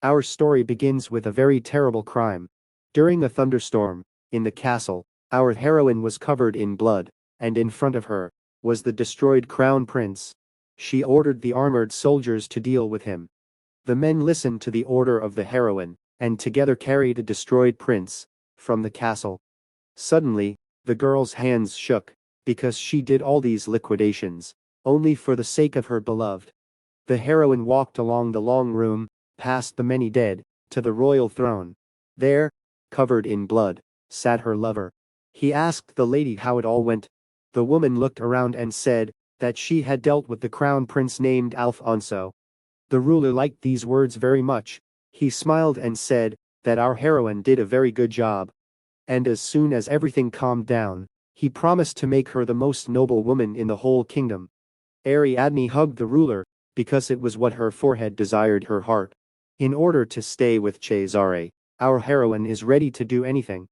Our story begins with a very terrible crime. During a thunderstorm, in the castle, our heroine was covered in blood, and in front of her was the destroyed crown prince. She ordered the armored soldiers to deal with him. The men listened to the order of the heroine, and together carried a destroyed prince from the castle. Suddenly, the girl's hands shook, because she did all these liquidations only for the sake of her beloved. The heroine walked along the long room, past the many dead, to the royal throne. There, covered in blood, sat her lover. He asked the lady how it all went. The woman looked around and said that she had dealt with the crown prince named Alfonso. The ruler liked these words very much. He smiled and said that our heroine did a very good job. And as soon as everything calmed down, he promised to make her the most noble woman in the whole kingdom. Ariadne hugged the ruler, because it was what her forehead desired her heart. In order to stay with Cesare, our heroine is ready to do anything.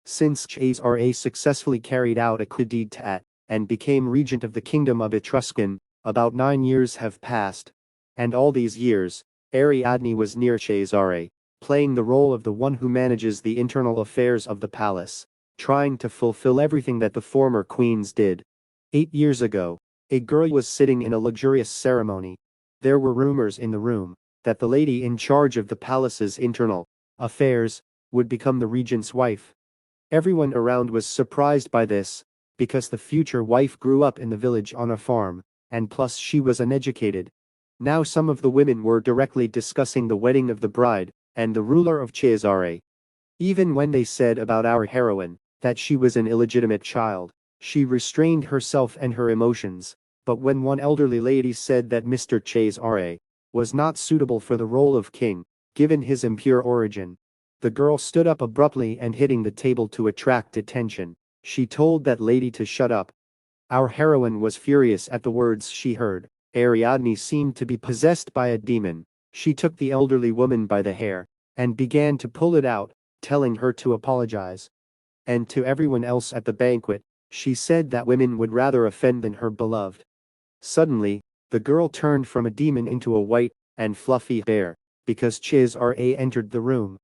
Since Cesare successfully carried out a coup d'etat and became regent of the kingdom of Etruscan, about 9 years have passed. And all these years, Ariadne was near Cesare, playing the role of the one who manages the internal affairs of the palace, trying to fulfill everything that the former queens did. 8 years ago, a girl was sitting in a luxurious ceremony. There were rumors in the room that the lady in charge of the palace's internal affairs would become the regent's wife. Everyone around was surprised by this, because the future wife grew up in the village on a farm, and plus she was uneducated. Now some of the women were directly discussing the wedding of the bride and the ruler of Cesare. Even when they said about our heroine that she was an illegitimate child, she restrained herself and her emotions. But when one elderly lady said that Mr. Cesare was not suitable for the role of king, given his impure origin, the girl stood up abruptly and hitting the table to attract attention. She told that lady to shut up. Our heroine was furious at the words she heard. Ariadne seemed to be possessed by a demon. She took the elderly woman by the hair and began to pull it out, telling her to apologize. And to everyone else at the banquet, she said that women would rather offend than her beloved. Suddenly, the girl turned from a demon into a white and fluffy bear, because Cesare entered the room.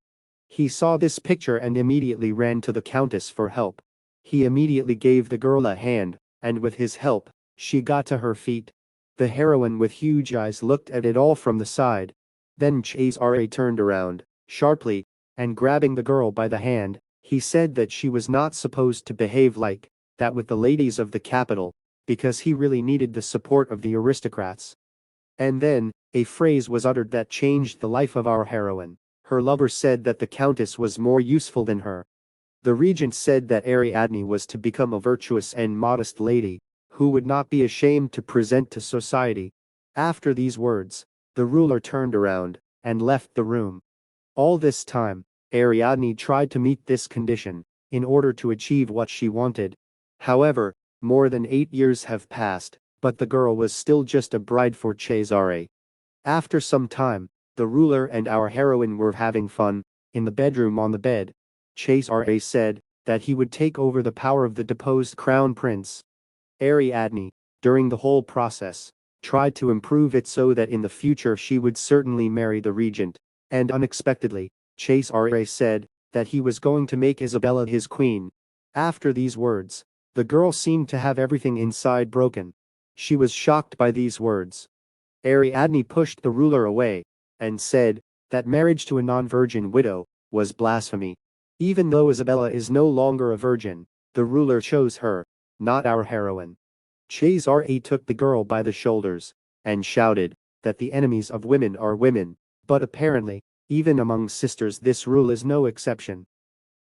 He saw this picture and immediately ran to the countess for help. He immediately gave the girl a hand, and with his help, she got to her feet. The heroine with huge eyes looked at it all from the side. Then Cesare turned around, sharply, and grabbing the girl by the hand, he said that she was not supposed to behave like that with the ladies of the capital, because he really needed the support of the aristocrats. And then, a phrase was uttered that changed the life of our heroine. Her lover said that the countess was more useful than her. The regent said that Ariadne was to become a virtuous and modest lady, who would not be ashamed to present to society. After these words, the ruler turned around and left the room. All this time, Ariadne tried to meet this condition in order to achieve what she wanted. However, more than 8 years have passed, but the girl was still just a bride for Cesare. After some time, the ruler and our heroine were having fun in the bedroom on the bed. Cesare said that he would take over the power of the deposed crown prince. Ariadne, during the whole process, tried to improve it so that in the future she would certainly marry the regent, and unexpectedly, Cesare said that he was going to make Isabella his queen. After these words, the girl seemed to have everything inside broken. She was shocked by these words. Ariadne pushed the ruler away and said that marriage to a non-virgin widow was blasphemy. Even though Isabella is no longer a virgin, the ruler chose her, not our heroine. Cesare took the girl by the shoulders and shouted that the enemies of women are women, but apparently, even among sisters this rule is no exception.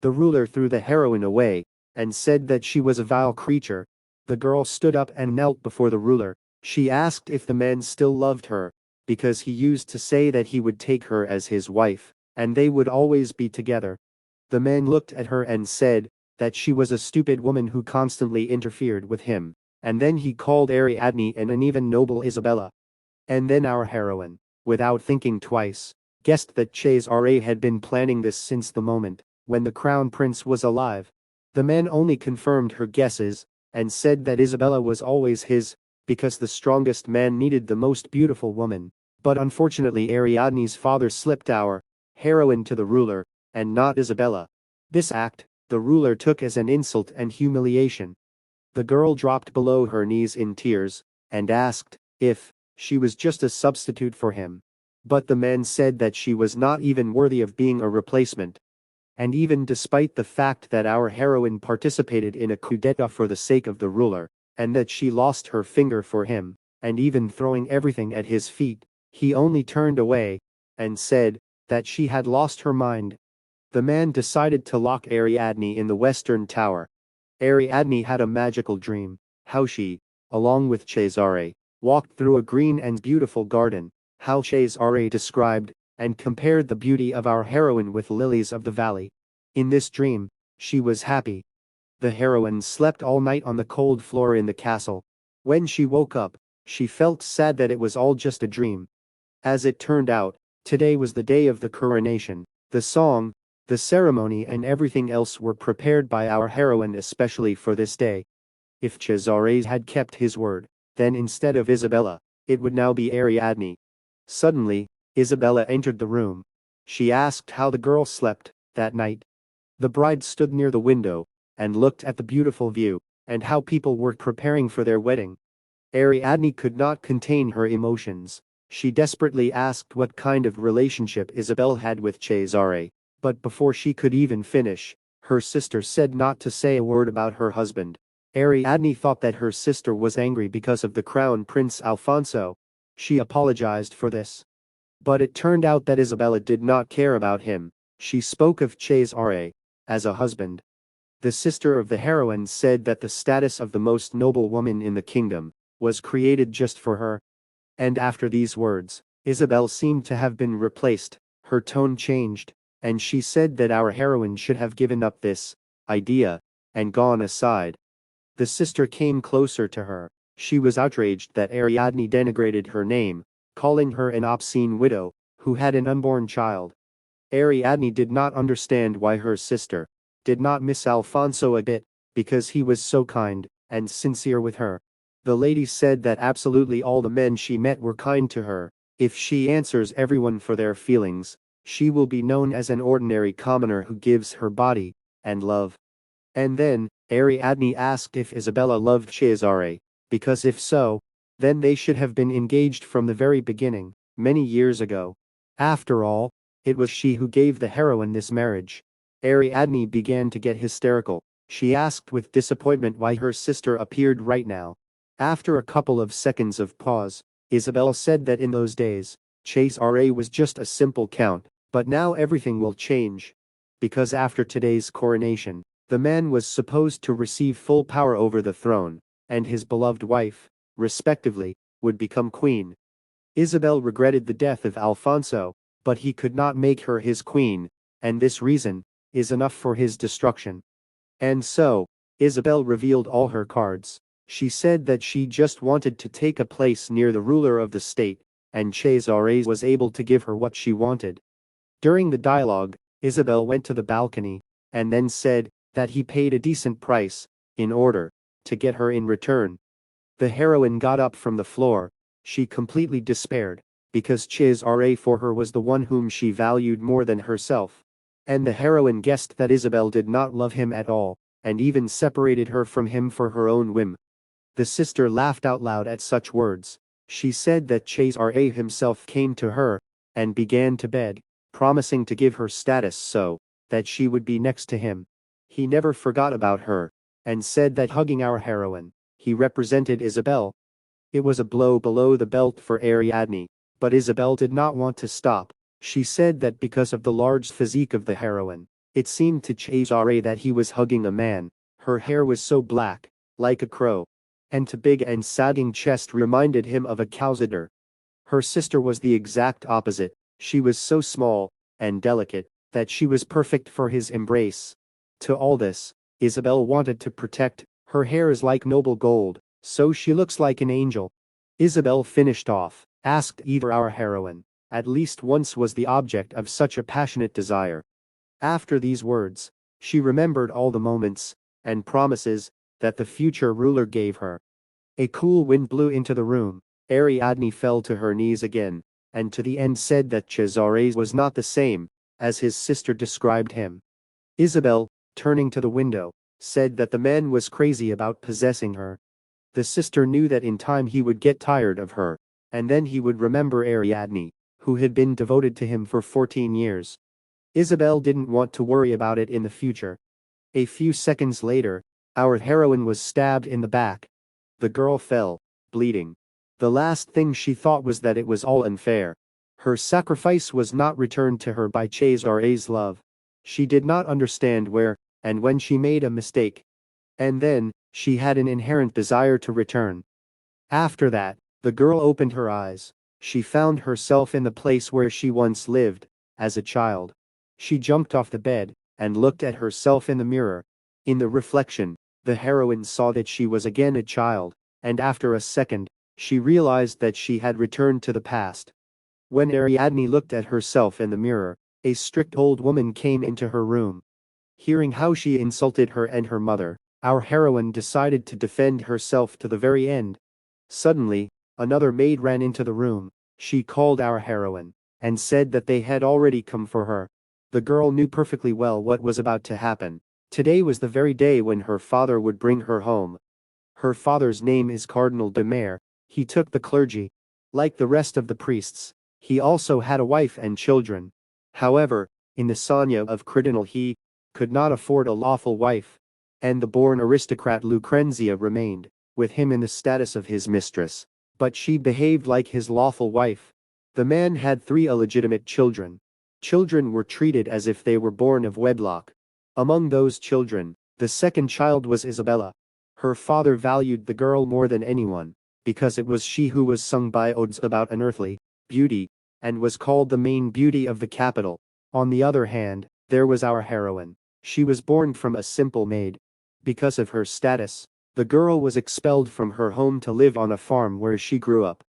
The ruler threw the heroine away and said that she was a vile creature. The girl stood up and knelt before the ruler. She asked if the man still loved her, because he used to say that he would take her as his wife, and they would always be together. The man looked at her and said that she was a stupid woman who constantly interfered with him, and then he called Ariadne and an even noble Isabella. And then our heroine, without thinking twice, guessed that Cesare had been planning this since the moment when the crown prince was alive. The man only confirmed her guesses and said that Isabella was always his, because the strongest man needed the most beautiful woman. But unfortunately Ariadne's father slipped our heroine to the ruler, and not Isabella. This act, the ruler took as an insult and humiliation. The girl dropped below her knees in tears, and asked if she was just a substitute for him. But the man said that she was not even worthy of being a replacement. And even despite the fact that our heroine participated in a coup d'etat for the sake of the ruler, and that she lost her finger for him, and even throwing everything at his feet, he only turned away and said that she had lost her mind. The man decided to lock Ariadne in the western tower. Ariadne had a magical dream, how she, along with Cesare, walked through a green and beautiful garden, how Cesare described and compared the beauty of our heroine with lilies of the valley. In this dream, she was happy. The heroine slept all night on the cold floor in the castle. When she woke up, she felt sad that it was all just a dream. As it turned out, today was the day of the coronation. The song, the ceremony and everything else were prepared by our heroine especially for this day. If Cesare had kept his word, then instead of Isabella, it would now be Ariadne. Suddenly, Isabella entered the room. She asked how the girl slept that night. The bride stood near the window and looked at the beautiful view and how people were preparing for their wedding. Ariadne could not contain her emotions. She desperately asked what kind of relationship Isabel had with Cesare, but before she could even finish, her sister said not to say a word about her husband. Ariadne thought that her sister was angry because of the crown prince Alfonso. She apologized for this. But it turned out that Isabella did not care about him. She spoke of Cesare as a husband. The sister of the heroine said that the status of the most noble woman in the kingdom was created just for her. And after these words, Isabel seemed to have been replaced. Her tone changed, and she said that our heroine should have given up this idea and gone aside. The sister came closer to her. She was outraged that Ariadne denigrated her name, calling her an obscene widow who had an unborn child. Ariadne did not understand why her sister did not miss Alfonso a bit, because he was so kind and sincere with her. The lady said that absolutely all the men she met were kind to her. If she answers everyone for their feelings, she will be known as an ordinary commoner who gives her body and love. And then, Ariadne asked if Isabella loved Cesare, because if so, then they should have been engaged from the very beginning, many years ago. After all, it was she who gave the heroine this marriage. Ariadne began to get hysterical. She asked with disappointment why her sister appeared right now. After a couple of seconds of pause, Isabella said that in those days, Cesare was just a simple count, but now everything will change. Because after today's coronation, the man was supposed to receive full power over the throne, and his beloved wife, respectively, would become queen. Isabel regretted the death of Alfonso, but he could not make her his queen, and this reason is enough for his destruction. And so, Isabel revealed all her cards. She said that she just wanted to take a place near the ruler of the state, and Cesare was able to give her what she wanted. During the dialogue, Isabel went to the balcony, and then said that he paid a decent price in order to get her in return. The heroine got up from the floor. She completely despaired, because Cesare for her was the one whom she valued more than herself. And the heroine guessed that Isabel did not love him at all, and even separated her from him for her own whim. The sister laughed out loud at such words. She said that Cesare himself came to her and began to beg, promising to give her status so that she would be next to him. He never forgot about her, and said that hugging our heroine, he represented Isabel. It was a blow below the belt for Ariadne, but Isabel did not want to stop. She said that because of the large physique of the heroine, it seemed to Cesare that he was hugging a man. Her hair was so black, like a crow, and the big and sagging chest reminded him of a cow's udder. Her sister was the exact opposite. She was so small and delicate that she was perfect for his embrace. To all this, Isabel wanted to protect. Her hair is like noble gold, so she looks like an angel. Isabel finished off, asked either our heroine, at least once was the object of such a passionate desire. After these words, she remembered all the moments and promises that the future ruler gave her. A cool wind blew into the room. Ariadne fell to her knees again, and to the end said that Cesare was not the same as his sister described him. Isabel, turning to the window, said that the man was crazy about possessing her. The sister knew that in time he would get tired of her, and then he would remember Ariadne, who had been devoted to him for 14 years. Isabel didn't want to worry about it in the future. A few seconds later, our heroine was stabbed in the back. The girl fell, bleeding. The last thing she thought was that it was all unfair. Her sacrifice was not returned to her by Cesar's love. She did not understand where and when she made a mistake. And then, she had an inherent desire to return. After that, the girl opened her eyes. She found herself in the place where she once lived, as a child. She jumped off the bed and looked at herself in the mirror. In the reflection, the heroine saw that she was again a child, and after a second, she realized that she had returned to the past. When Ariadne looked at herself in the mirror, a strict old woman came into her room. Hearing how she insulted her and her mother, our heroine decided to defend herself to the very end. Suddenly, another maid ran into the room. She called our heroine and said that they had already come for her. The girl knew perfectly well what was about to happen. Today was the very day when her father would bring her home. Her father's name is Cardinal de Mere. He took the clergy. Like the rest of the priests, he also had a wife and children. However, in the Sanya of Cardinal he could not afford a lawful wife. And the born aristocrat Lucrezia remained with him in the status of his mistress. But she behaved like his lawful wife. The man had 3 illegitimate children. Children were treated as if they were born of wedlock. Among those children, the second child was Isabella. Her father valued the girl more than anyone, because it was she who was sung by odes about unearthly beauty, and was called the main beauty of the capital. On the other hand, there was our heroine. She was born from a simple maid. Because of her status, the girl was expelled from her home to live on a farm where she grew up.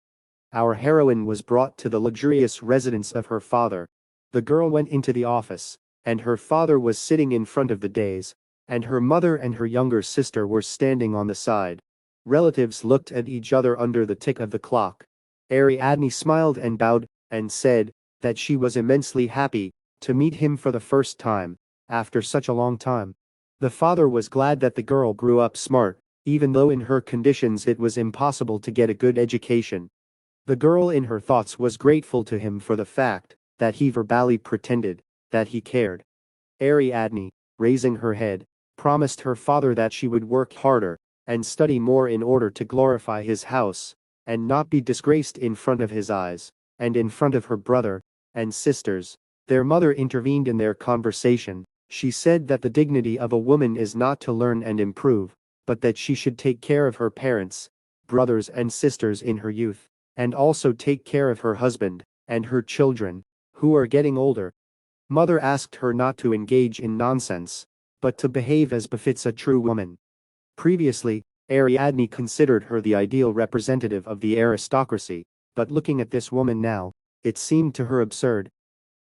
Our heroine was brought to the luxurious residence of her father. The girl went into the office, and her father was sitting in front of the dais, and her mother and her younger sister were standing on the side. Relatives looked at each other under the tick of the clock. Ariadne smiled and bowed, and said that she was immensely happy to meet him for the first time, after such a long time. The father was glad that the girl grew up smart, even though in her conditions it was impossible to get a good education. The girl in her thoughts was grateful to him for the fact that he verbally pretended that he cared. Ariadne, raising her head, promised her father that she would work harder and study more in order to glorify his house and not be disgraced in front of his eyes and in front of her brother and sisters. Their mother intervened in their conversation. She said that the dignity of a woman is not to learn and improve, but that she should take care of her parents, brothers and sisters in her youth, and also take care of her husband and her children, who are getting older. Mother asked her not to engage in nonsense, but to behave as befits a true woman. Previously, Ariadne considered her the ideal representative of the aristocracy, but looking at this woman now, it seemed to her absurd.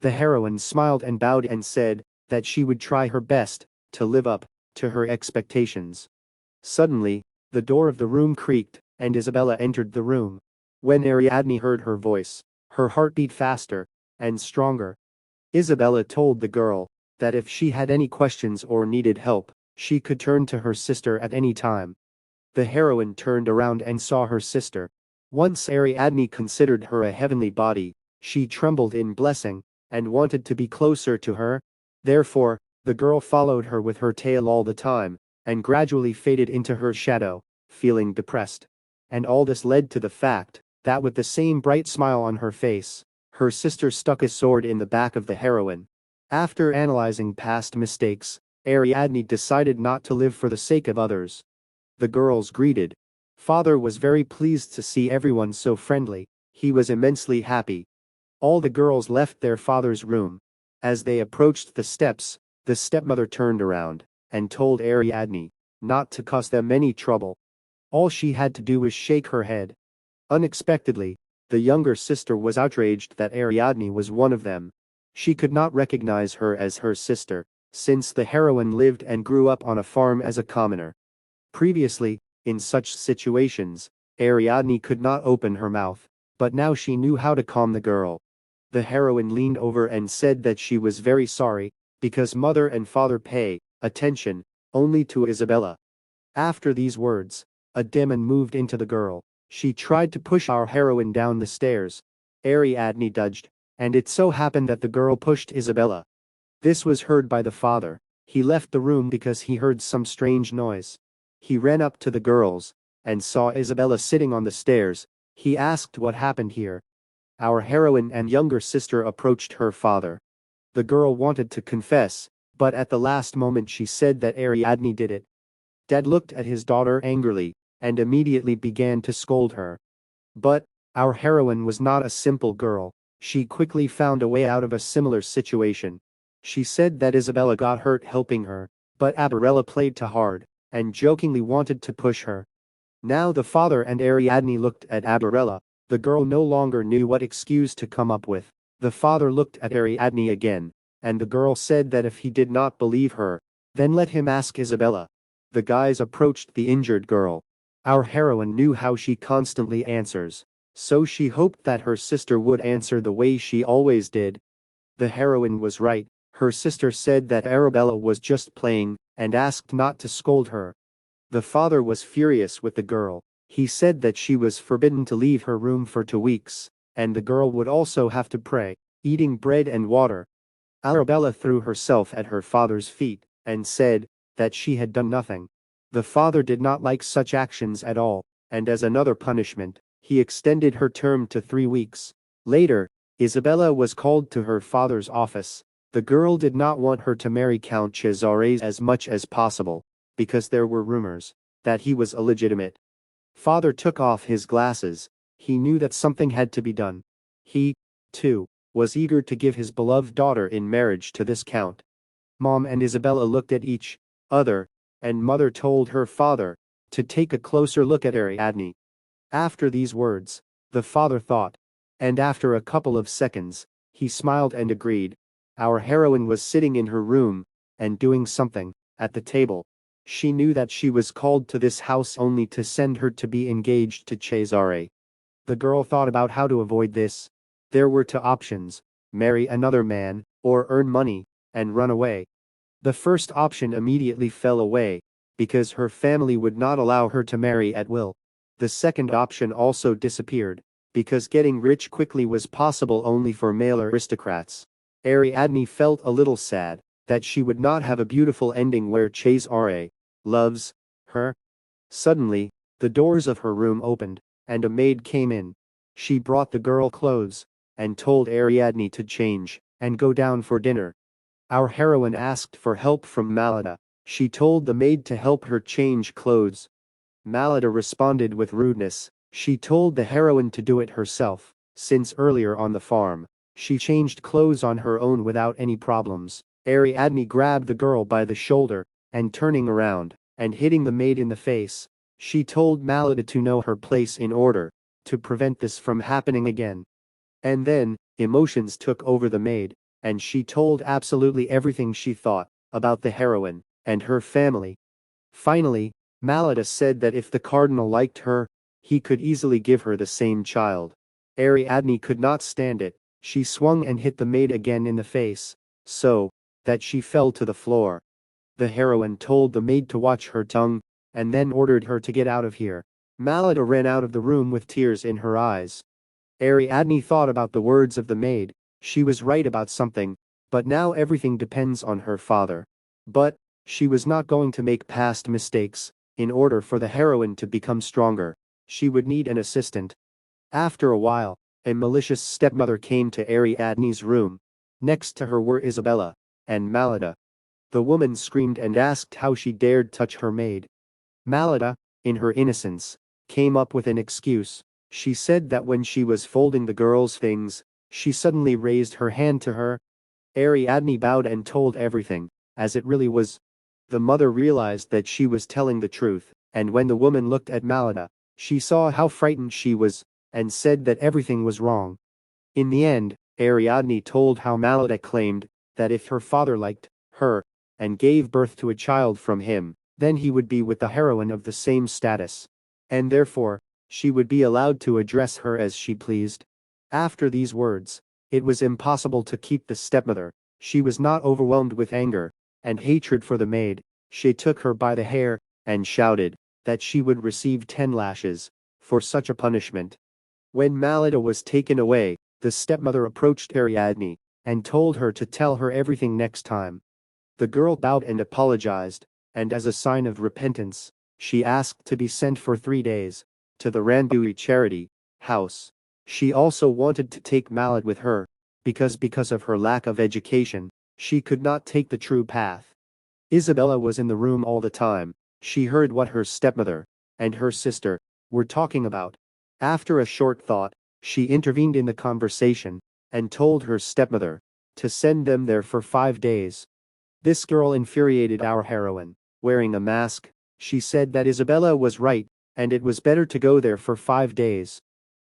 The heroine smiled and bowed and said that she would try her best to live up to her expectations. Suddenly, the door of the room creaked, and Isabella entered the room. When Ariadne heard her voice, her heart beat faster and stronger. Isabella told the girl that if she had any questions or needed help, she could turn to her sister at any time. The heroine turned around and saw her sister. Once Ariadne considered her a heavenly body, she trembled in blessing and wanted to be closer to her. Therefore, the girl followed her with her tail all the time, and gradually faded into her shadow, feeling depressed. And all this led to the fact that with the same bright smile on her face, her sister stuck a sword in the back of the heroine. After analyzing past mistakes, Ariadne decided not to live for the sake of others. The girls greeted. Father was very pleased to see everyone so friendly. He was immensely happy. All the girls left their father's room. As they approached the steps, the stepmother turned around and told Ariadne not to cause them any trouble. All she had to do was shake her head. Unexpectedly, the younger sister was outraged that Ariadne was one of them. She could not recognize her as her sister, since the heroine lived and grew up on a farm as a commoner. Previously, in such situations, Ariadne could not open her mouth, but now she knew how to calm the girl. The heroine leaned over and said that she was very sorry, because mother and father pay attention only to Isabella. After these words, a demon moved into the girl. She tried to push our heroine down the stairs. Ariadne dodged, and it so happened that the girl pushed Isabella. This was heard by the father. He left the room because he heard some strange noise. He ran up to the girls and saw Isabella sitting on the stairs. He asked what happened here. Our heroine and younger sister approached her father. The girl wanted to confess, but at the last moment she said that Ariadne did it. Dad looked at his daughter angrily and immediately began to scold her. But our heroine was not a simple girl. She quickly found a way out of a similar situation. She said that Isabella got hurt helping her, but Abarella played too hard and jokingly wanted to push her. Now the father and Ariadne looked at Abarella. The girl no longer knew what excuse to come up with. The father looked at Ariadne again, and the girl said that if he did not believe her, then let him ask Isabella. The guys approached the injured girl. Our heroine knew how she constantly answers, so she hoped that her sister would answer the way she always did. The heroine was right. Her sister said that Arabella was just playing and asked not to scold her. The father was furious with the girl. He said that she was forbidden to leave her room for 2 weeks, and the girl would also have to pray, eating bread and water. Arabella threw herself at her father's feet and said that she had done nothing. The father did not like such actions at all, and as another punishment, he extended her term to 3 weeks. Later, Isabella was called to her father's office. The girl did not want her to marry Count Cesare as much as possible, because there were rumors that he was illegitimate. Father took off his glasses. He knew that something had to be done. He, too, was eager to give his beloved daughter in marriage to this count. Mom and Isabella looked at each other, and mother told her father to take a closer look at Ariadne. After these words, the father thought, and after a couple of seconds, he smiled and agreed. Our heroine was sitting in her room and doing something at the table. She knew that she was called to this house only to send her to be engaged to Cesare. The girl thought about how to avoid this. There were 2 options: marry another man, or earn money and run away. The first option immediately fell away, because her family would not allow her to marry at will. The second option also disappeared, because getting rich quickly was possible only for male aristocrats. Ariadne felt a little sad that she would not have a beautiful ending where Cesare loves her. Suddenly, the doors of her room opened, and a maid came in. She brought the girl clothes and told Ariadne to change and go down for dinner. Our heroine asked for help from Malada. She told the maid to help her change clothes. Malada responded with rudeness. She told the heroine to do it herself, since earlier on the farm, she changed clothes on her own without any problems. Ariadne grabbed the girl by the shoulder, and turning around, and hitting the maid in the face, she told Malada to know her place in order to prevent this from happening again. And then, emotions took over the maid, and she told absolutely everything she thought about the heroine and her family. Finally, Malada said that if the cardinal liked her, he could easily give her the same child. Ariadne could not stand it. She swung and hit the maid again in the face, so that she fell to the floor. The heroine told the maid to watch her tongue, and then ordered her to get out of here. Malada ran out of the room with tears in her eyes. Ariadne thought about the words of the maid. She was right about something, but now everything depends on her father. But she was not going to make past mistakes. In order for the heroine to become stronger, she would need an assistant. After a while, a malicious stepmother came to Ariadne's room. Next to her were Isabella and Malada. The woman screamed and asked how she dared touch her maid. Malada, in her innocence, came up with an excuse. She said that when she was folding the girl's things, she suddenly raised her hand to her. Ariadne bowed and told everything, as it really was. The mother realized that she was telling the truth, and when the woman looked at Malada, she saw how frightened she was, and said that everything was wrong. In the end, Ariadne told how Malada claimed that if her father liked her and gave birth to a child from him, then he would be with the heroine of the same status, and therefore, she would be allowed to address her as she pleased. After these words, It was impossible to keep the stepmother. She was not overwhelmed with anger and hatred for the maid. She took her by the hair and shouted that she would receive 10 lashes for such a punishment. When Malita was taken away, the stepmother approached Ariadne and told her to tell her everything next time. The girl bowed and apologized, and as a sign of repentance, she asked to be sent for 3 days to the Ranbui charity house. She also wanted to take Mallet with her, because of her lack of education, she could not take the true path. Isabella was in the room all the time. She heard what her stepmother and her sister were talking about. After a short thought, she intervened in the conversation and told her stepmother to send them there for 5 days. This girl infuriated our heroine. Wearing a mask, she said that Isabella was right, and it was better to go there for 5 days.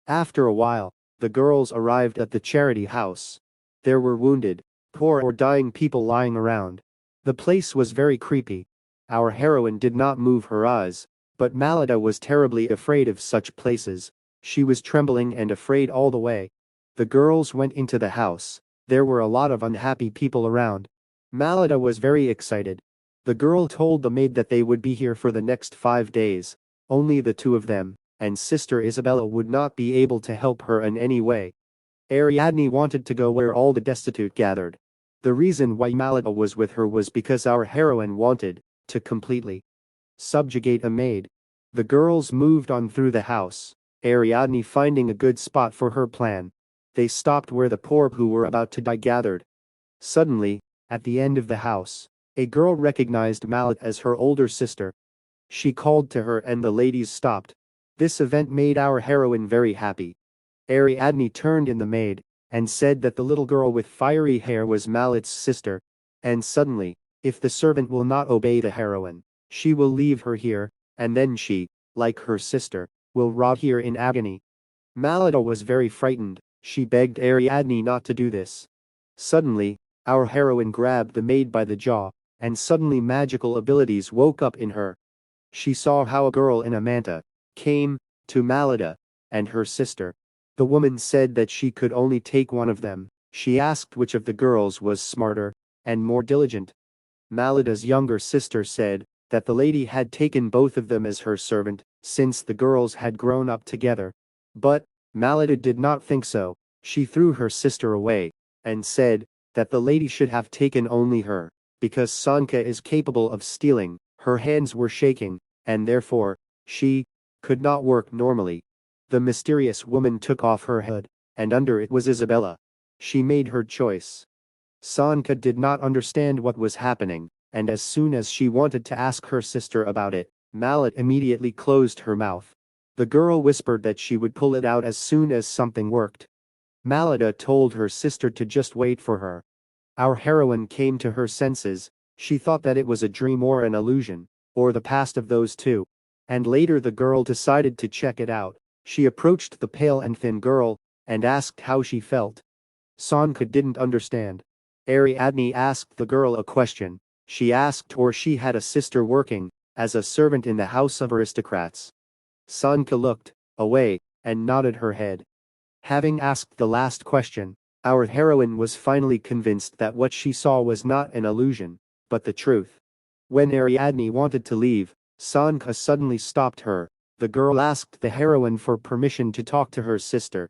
After a while, the girls arrived at the charity house. There were wounded, poor or dying people lying around. The place was very creepy. Our heroine did not move her eyes, but Malita was terribly afraid of such places. She was trembling and afraid all the way. The girls went into the house. There were a lot of unhappy people around. Malita was very excited. The girl told the maid that they would be here for the next 5 days. Only the two of them, and Sister Isabella would not be able to help her in any way. Ariadne wanted to go where all the destitute gathered. The reason why Malita was with her was because our heroine wanted to completely subjugate a maid. The girls moved on through the house, Ariadne finding a good spot for her plan. They stopped where the poor who were about to die gathered. Suddenly, at the end of the house, a girl recognized Mallet as her older sister. She called to her and the ladies stopped. This event made our heroine very happy. Ariadne turned in the maid and said that the little girl with fiery hair was Mallet's sister. And suddenly, if the servant will not obey the heroine, she will leave her here, and then she, like her sister, will rot here in agony. Malita was very frightened. She begged Ariadne not to do this. Suddenly, our heroine grabbed the maid by the jaw, and suddenly magical abilities woke up in her. She saw how a girl in a manta came to Malita and her sister. The woman said that she could only take one of them. She asked which of the girls was smarter and more diligent. Malita's younger sister said that the lady had taken both of them as her servant, since the girls had grown up together. But Malita did not think so. She threw her sister away and said that the lady should have taken only her, because Sanka is capable of stealing. Her hands were shaking, and therefore, she could not work normally. The mysterious woman took off her hood, and under it was Isabella. She made her choice. Sanka did not understand what was happening, and as soon as she wanted to ask her sister about it, Mallet immediately closed her mouth. The girl whispered that she would pull it out as soon as something worked. Malita told her sister to just wait for her. Our heroine came to her senses. She thought that it was a dream or an illusion, or the past of those two. And later the girl decided to check it out. She approached the pale and thin girl and asked how she felt. Sanka didn't understand. Ariadne asked the girl a question. She asked or she had a sister working as a servant in the house of aristocrats. Sanka looked away and nodded her head. Having asked the last question, our heroine was finally convinced that what she saw was not an illusion, but the truth. When Ariadne wanted to leave, Sanka suddenly stopped her. The girl asked the heroine for permission to talk to her sister.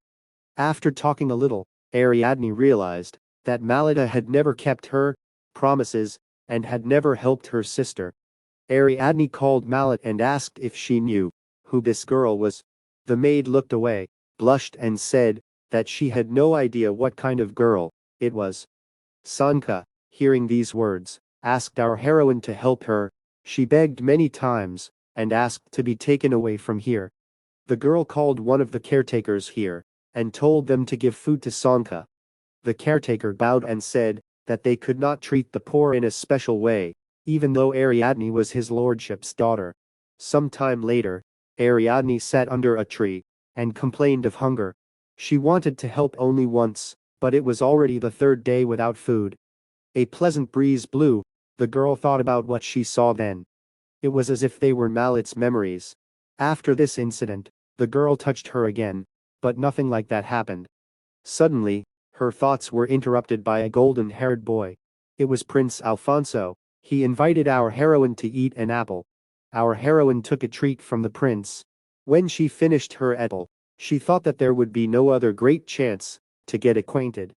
After talking a little, Ariadne realized that Malita had never kept her promises and had never helped her sister. Ariadne called Mallet and asked if she knew who this girl was. The maid looked away, blushed and said that she had no idea what kind of girl it was. Sanka, hearing these words, asked our heroine to help her. She begged many times and asked to be taken away from here. The girl called one of the caretakers here and told them to give food to Sanka. The caretaker bowed and said that they could not treat the poor in a special way, even though Ariadne was his lordship's daughter. Some time later, Ariadne sat under a tree and complained of hunger. She wanted to help only once, but it was already the 3rd day without food. A pleasant breeze blew. The girl thought about what she saw then. It was as if they were Mallet's memories. After this incident, the girl touched her again, but nothing like that happened. Suddenly, Her thoughts were interrupted by a golden-haired boy. It was Prince Alfonso. He invited our heroine to eat an apple. Our heroine took a treat from the prince. When she finished her apple, she thought that there would be no other great chance to get acquainted.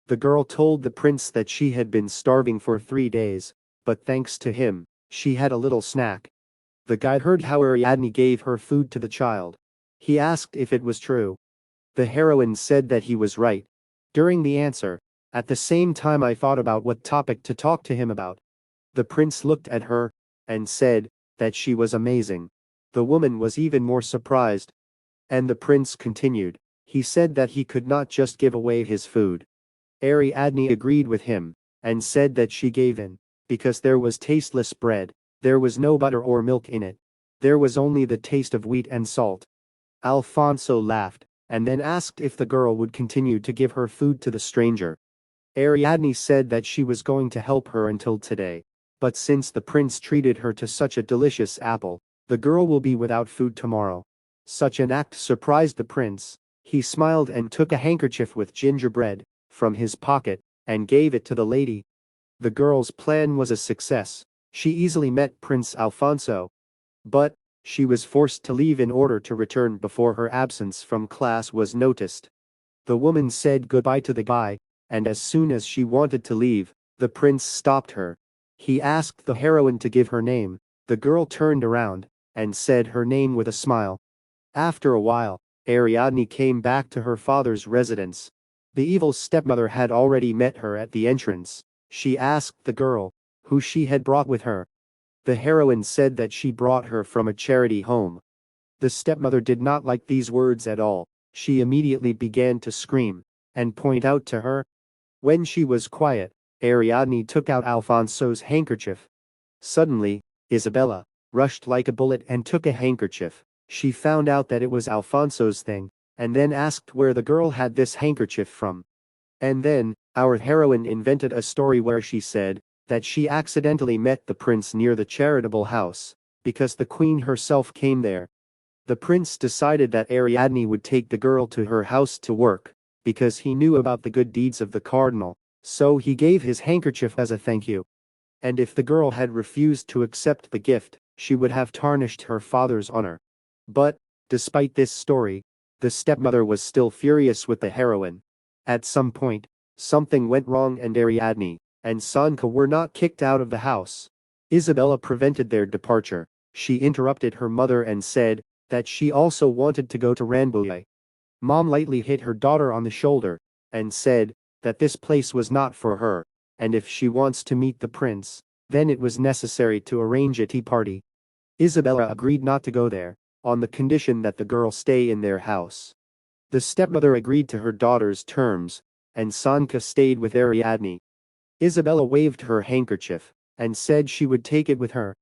The girl told the prince that she had been starving for 3 days, but thanks to him, she had a little snack. The guide heard how Ariadne gave her food to the child. He asked if it was true. The heroine said that he was right. During the answer, at the same time I thought about what topic to talk to him about. The prince looked at her and said that she was amazing. The woman was even more surprised. And the prince continued. He said that he could not just give away his food. Ariadne agreed with him and said that she gave in because there was tasteless bread. There was no butter or milk in it. There was only the taste of wheat and salt. Alfonso laughed and then asked if the girl would continue to give her food to the stranger. Ariadne said that she was going to help her until today. But since the prince treated her to such a delicious apple, the girl will be without food tomorrow. Such an act surprised the prince. He smiled and took a handkerchief with gingerbread from his pocket and gave it to the lady. The girl's plan was a success. She easily met Prince Alfonso. But she was forced to leave in order to return before her absence from class was noticed. The woman said goodbye to the guy, and as soon as she wanted to leave, the prince stopped her. He asked the heroine to give her name. The girl turned around and said her name with a smile. After a while, Ariadne came back to her father's residence. The evil stepmother had already met her at the entrance. She asked the girl who she had brought with her. The heroine said that she brought her from a charity home. The stepmother did not like these words at all. She immediately began to scream and point out to her. When she was quiet, Ariadne took out Alfonso's handkerchief. Suddenly, Isabella rushed like a bullet and took a handkerchief. She found out that it was Alfonso's thing, and then asked where the girl had this handkerchief from. And then, our heroine invented a story where she said that she accidentally met the prince near the charitable house, because the queen herself came there. The prince decided that Ariadne would take the girl to her house to work, because he knew about the good deeds of the cardinal, so he gave his handkerchief as a thank you. And if the girl had refused to accept the gift, she would have tarnished her father's honor. But, despite this story, the stepmother was still furious with the heroine. At some point, something went wrong and Ariadne and Sanka were not kicked out of the house. Isabella prevented their departure. She interrupted her mother and said that she also wanted to go to Rambouillet. Mom lightly hit her daughter on the shoulder and said that this place was not for her, and if she wants to meet the prince, then it was necessary to arrange a tea party. Isabella agreed not to go there, on the condition that the girl stay in their house. The stepmother agreed to her daughter's terms, and Sanka stayed with Ariadne. Isabella waved her handkerchief and said she would take it with her.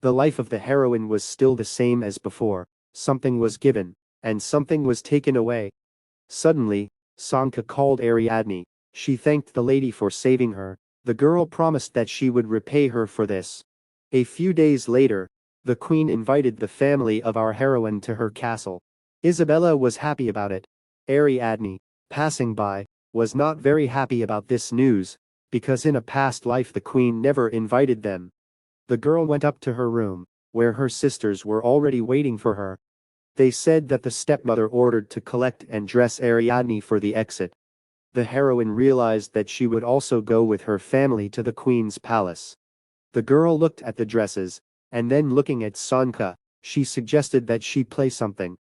The life of the heroine was still the same as before. Something was given, and something was taken away. Suddenly, Sanka called Ariadne. She thanked the lady for saving her. The girl promised that she would repay her for this. A few days later, the queen invited the family of our heroine to her castle. Isabella was happy about it. Ariadne, passing by, was not very happy about this news, because in a past life the queen never invited them. The girl went up to her room, where her sisters were already waiting for her. They said that the stepmother ordered to collect and dress Ariadne for the exit. The heroine realized that she would also go with her family to the queen's palace. The girl looked at the dresses, and then looking at Sanka, she suggested that she play something.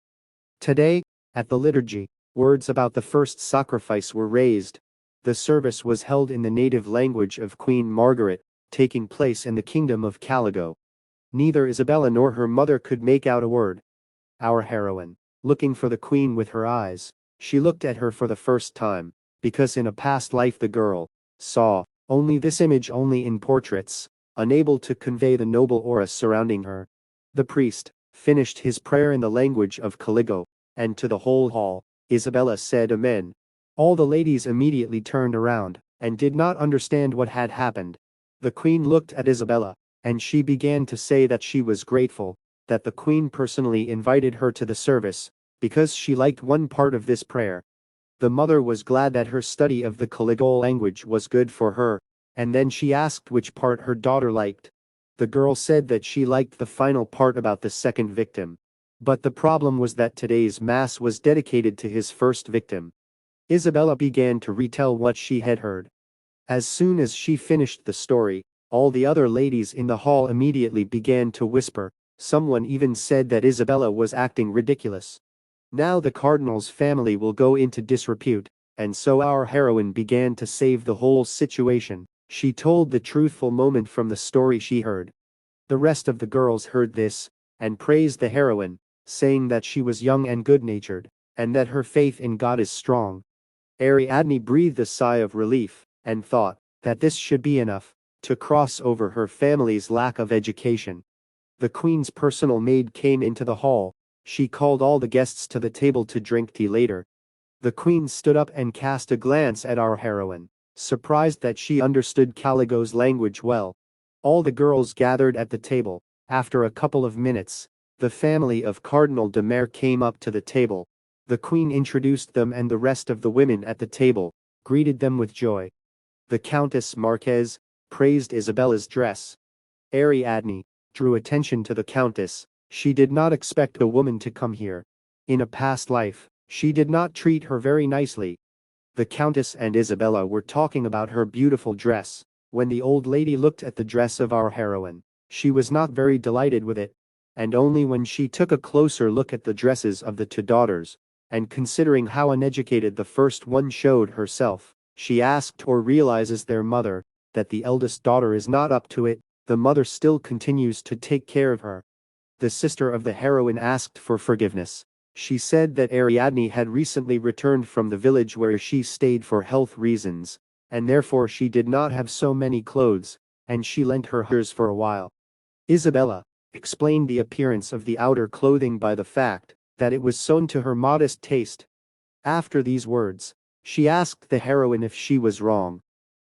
Today, at the liturgy, words about the first sacrifice were raised. The service was held in the native language of Queen Margaret, taking place in the kingdom of Caligo. Neither Isabella nor her mother could make out a word. Our heroine, looking for the queen with her eyes, she looked at her for the first time, because in a past life the girl saw only this image only in portraits, unable to convey the noble aura surrounding her. The priest finished his prayer in the language of Caligo, and to the whole hall, Isabella said Amen. All the ladies immediately turned around, and did not understand what had happened. The queen looked at Isabella, and she began to say that she was grateful that the queen personally invited her to the service, because she liked one part of this prayer. The mother was glad that her study of the Caligul language was good for her, and then she asked which part her daughter liked. The girl said that she liked the final part about the second victim. But the problem was that today's mass was dedicated to his first victim. Isabella began to retell what she had heard. As soon as she finished the story, all the other ladies in the hall immediately began to whisper. Someone even said that Isabella was acting ridiculous. Now the cardinal's family will go into disrepute, and so our heroine began to save the whole situation. She told the truthful moment from the story she heard. The rest of the girls heard this, and praised the heroine, saying that she was young and good-natured, and that her faith in God is strong. Ariadne breathed a sigh of relief, and thought that this should be enough to cross over her family's lack of education. The queen's personal maid came into the hall. She called all the guests to the table to drink tea later. The queen stood up and cast a glance at our heroine, surprised that she understood Caligul's language well. All the girls gathered at the table. After a couple of minutes, the family of Cardinal de Mere came up to the table. The queen introduced them, and the rest of the women at the table greeted them with joy. The Countess Marquez praised Isabella's dress. Ariadne drew attention to the countess. She did not expect a woman to come here. In a past life, she did not treat her very nicely. The countess and Isabella were talking about her beautiful dress. When the old lady looked at the dress of our heroine, she was not very delighted with it. And only when she took a closer look at the dresses of the two daughters, and considering how uneducated the first one showed herself, she asked or realizes their mother, that the eldest daughter is not up to it. The mother still continues to take care of her. The sister of the heroine asked for forgiveness. She said that Ariadne had recently returned from the village where she stayed for health reasons, and therefore she did not have so many clothes, and she lent her hers for a while. Isabella explained the appearance of the outer clothing by the fact that it was sewn to her modest taste. After these words, she asked the heroine if she was wrong.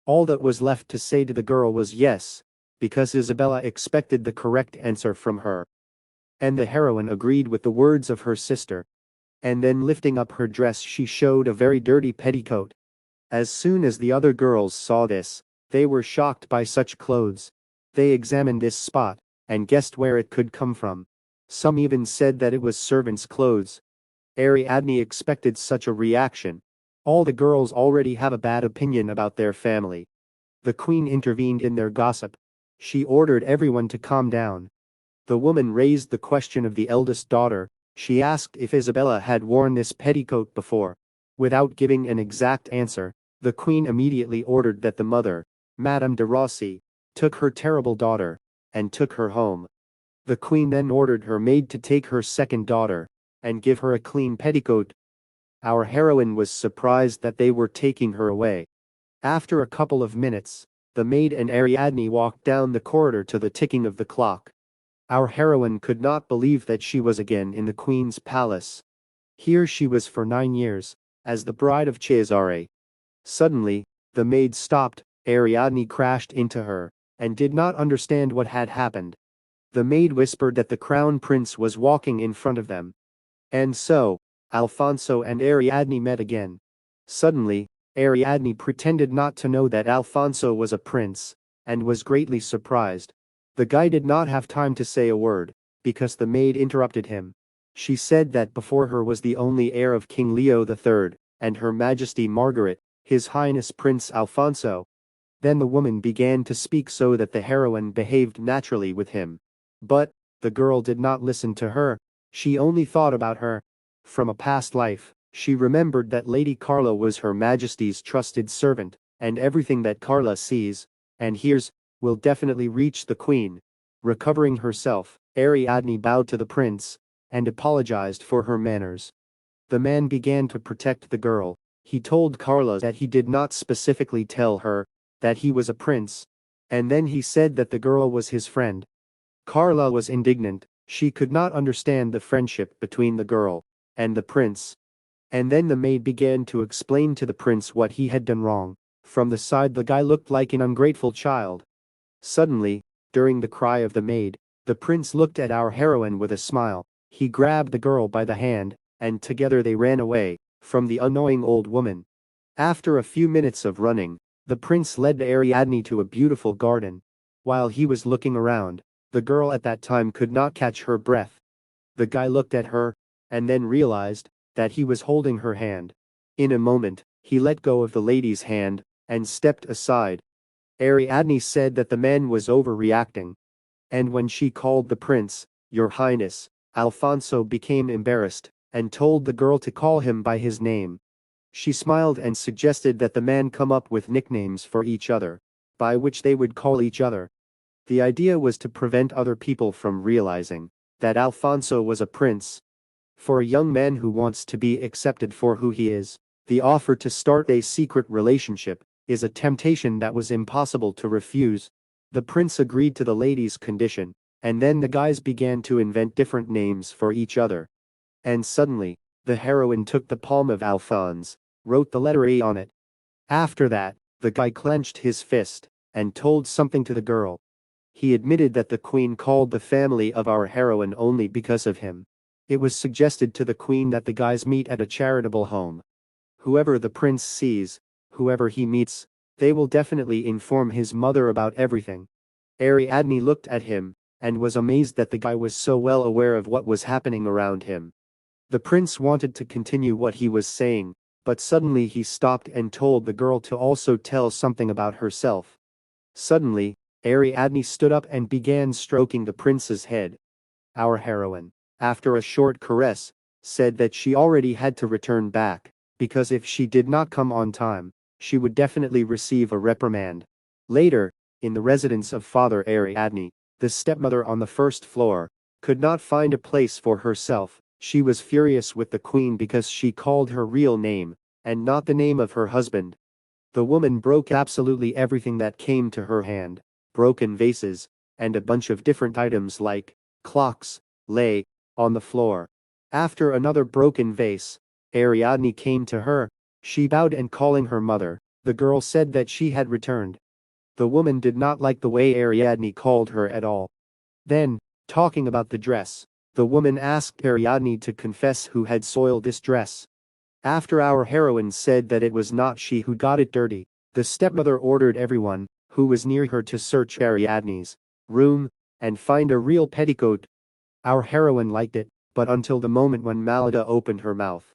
All that was left to say to the girl was yes, because Isabella expected the correct answer from her. And the heroine agreed with the words of her sister. And then lifting up her dress, she showed a very dirty petticoat. As soon as the other girls saw this, they were shocked by such clothes. They examined this spot, and guessed where it could come from. Some even said that it was servants' clothes. Ariadne expected such a reaction. All the girls already have a bad opinion about their family. The queen intervened in their gossip. She ordered everyone to calm down. The woman raised the question of the eldest daughter. She asked if Isabella had worn this petticoat before. Without giving an exact answer, the queen immediately ordered that the mother, Madame de Rossi, took her terrible daughter, and took her home. The queen then ordered her maid to take her second daughter, and give her a clean petticoat. Our heroine was surprised that they were taking her away. After a couple of minutes, the maid and Ariadne walked down the corridor to the ticking of the clock. Our heroine could not believe that she was again in the queen's palace. Here she was for 9 years, as the bride of Cesare. Suddenly, the maid stopped. Ariadne crashed into her, and did not understand what had happened. The maid whispered that the crown prince was walking in front of them. And so, Alfonso and Ariadne met again. Suddenly, Ariadne pretended not to know that Alfonso was a prince, and was greatly surprised. The guy did not have time to say a word, because the maid interrupted him. She said that before her was the only heir of King Leo III, and Her Majesty Margaret, His Highness Prince Alfonso. Then the woman began to speak so that the heroine behaved naturally with him. But the girl did not listen to her. She only thought about her. From a past life, she remembered that Lady Carla was Her Majesty's trusted servant, and everything that Carla sees, and hears, will definitely reach the queen. Recovering herself, Ariadne bowed to the prince, and apologized for her manners. The man began to protect the girl. He told Carla that he did not specifically tell her that he was a prince, and then he said that the girl was his friend. Carla was indignant. She could not understand the friendship between the girl and the prince. And then the maid began to explain to the prince what he had done wrong. From the side, the guy looked like an ungrateful child. Suddenly, during the cry of the maid, the prince looked at our heroine with a smile. He grabbed the girl by the hand, and together they ran away. from the annoying old woman. After a few minutes of running, the prince led Ariadne to a beautiful garden. While he was looking around, the girl at that time could not catch her breath. The guy looked at her, and then realized that he was holding her hand. In a moment, he let go of the lady's hand and stepped aside. Ariadne said that the man was overreacting. And when she called the prince, "Your Highness," Alfonso became embarrassed and told the girl to call him by his name. She smiled and suggested that the man come up with nicknames for each other, by which they would call each other. The idea was to prevent other people from realizing that Alfonso was a prince. For a young man who wants to be accepted for who he is, the offer to start a secret relationship is a temptation that was impossible to refuse. The prince agreed to the lady's condition, and then the guys began to invent different names for each other. And suddenly, the heroine took the palm of Alphonse, wrote the letter A on it. After that, the guy clenched his fist and told something to the girl. He admitted that the queen called the family of our heroine only because of him. It was suggested to the queen that the guys meet at a charitable home. Whoever the prince sees, whoever he meets, they will definitely inform his mother about everything. Ariadne looked at him and was amazed that the guy was so well aware of what was happening around him. The prince wanted to continue what he was saying, but suddenly he stopped and told the girl to also tell something about herself. Suddenly, Ariadne stood up and began stroking the prince's head. Our heroine, after a short caress, said that she already had to return back, because if she did not come on time, she would definitely receive a reprimand. Later, in the residence of Father Ariadne, the stepmother on the first floor could not find a place for herself. She was furious with the queen because she called her real name, and not the name of her husband. The woman broke absolutely everything that came to her hand, broken vases, and a bunch of different items like clocks, lay on the floor. After another broken vase, Ariadne came to her. She bowed and calling her mother, the girl said that she had returned. The woman did not like the way Ariadne called her at all. Then, talking about the dress, the woman asked Ariadne to confess who had soiled this dress. After our heroine said that it was not she who got it dirty, the stepmother ordered everyone who was near her to search Ariadne's room and find a real petticoat. Our heroine liked it, but until the moment when Malada opened her mouth.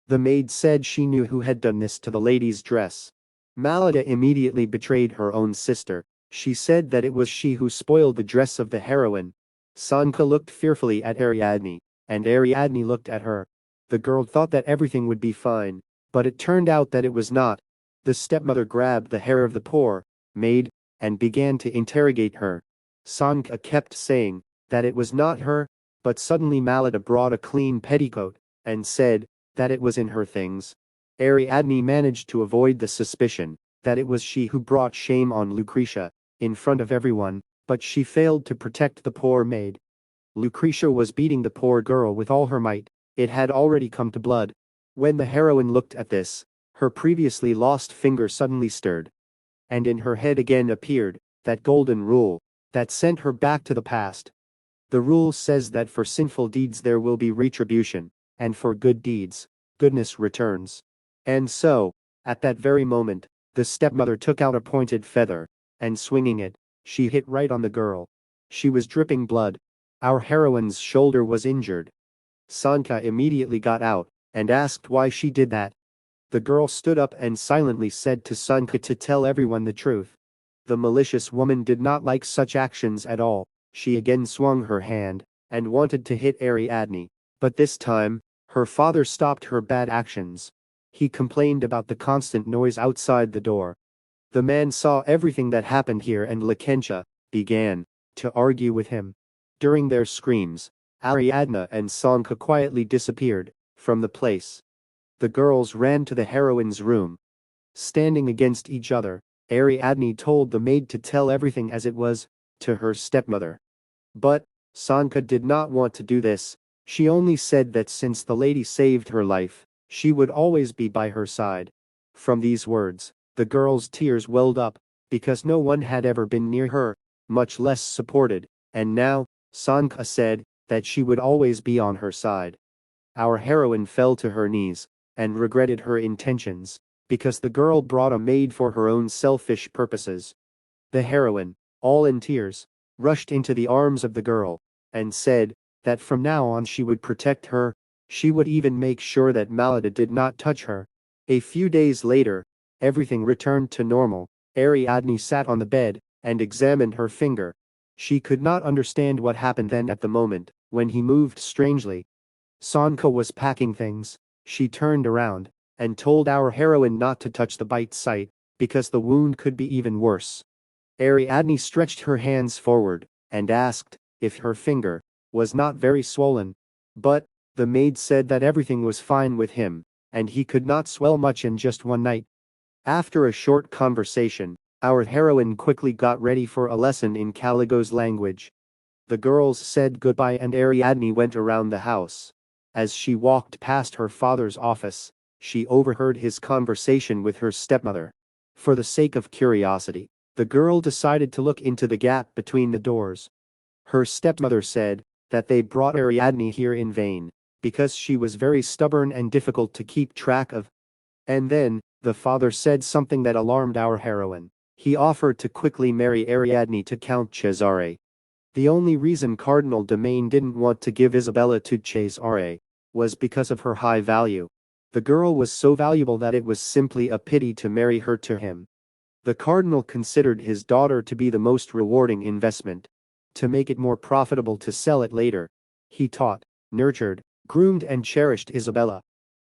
The maid said she knew who had done this to the lady's dress. Malada immediately betrayed her own sister. She said that it was she who spoiled the dress of the heroine. Sanka looked fearfully at Ariadne, and Ariadne looked at her. The girl thought that everything would be fine, but it turned out that it was not. The stepmother grabbed the hair of the poor maid and began to interrogate her. Sanka kept saying that it was not her, but suddenly Malada brought a clean petticoat and said that it was in her things. Ariadne managed to avoid the suspicion that it was she who brought shame on Lucretia in front of everyone, but she failed to protect the poor maid. Lucretia was beating the poor girl with all her might. It had already come to blood. When the heroine looked at this, her previously lost finger suddenly stirred. And in her head again appeared that golden rule that sent her back to the past. The rule says that for sinful deeds there will be retribution, and for good deeds, goodness returns. And so, at that very moment, the stepmother took out a pointed feather, and swinging it, she hit right on the girl. She was dripping blood. Our heroine's shoulder was injured. Sanka immediately got out and asked why she did that. The girl stood up and silently said to Sanka to tell everyone the truth. The malicious woman did not like such actions at all. She again swung her hand and wanted to hit Ariadne, but this time, her father stopped her bad actions. He complained about the constant noise outside the door. The man saw everything that happened here and Lakentia began to argue with him. During their screams, Ariadne and Sanka quietly disappeared from the place. The girls ran to the heroine's room. Standing against each other, Ariadne told the maid to tell everything as it was to her stepmother. But Sanka did not want to do this. She only said that since the lady saved her life, she would always be by her side. From these words, the girl's tears welled up, because no one had ever been near her, much less supported, and now, Sanka said that she would always be on her side. Our heroine fell to her knees and regretted her intentions, because the girl brought a maid for her own selfish purposes. The heroine, all in tears, rushed into the arms of the girl, and said that from now on she would protect her. She would even make sure that Malada did not touch her. A few days later, everything returned to normal. Ariadne sat on the bed and examined her finger. She could not understand what happened then at the moment, when he moved strangely. Sanka was packing things. She turned around and told our heroine not to touch the bite site, because the wound could be even worse. Ariadne stretched her hands forward and asked if her finger was not very swollen. But the maid said that everything was fine with him, and he could not swell much in just one night. After a short conversation, our heroine quickly got ready for a lesson in Caligo's language. The girls said goodbye and Ariadne went around the house. As she walked past her father's office, she overheard his conversation with her stepmother. For the sake of curiosity, the girl decided to look into the gap between the doors. Her stepmother said that they brought Ariadne here in vain, because she was very stubborn and difficult to keep track of. And then, the father said something that alarmed our heroine. He offered to quickly marry Ariadne to Count Cesare. The only reason Cardinal Domain didn't want to give Isabella to Cesare was because of her high value. The girl was so valuable that it was simply a pity to marry her to him. The cardinal considered his daughter to be the most rewarding investment. To make it more profitable to sell it later, he taught, nurtured, groomed and cherished Isabella.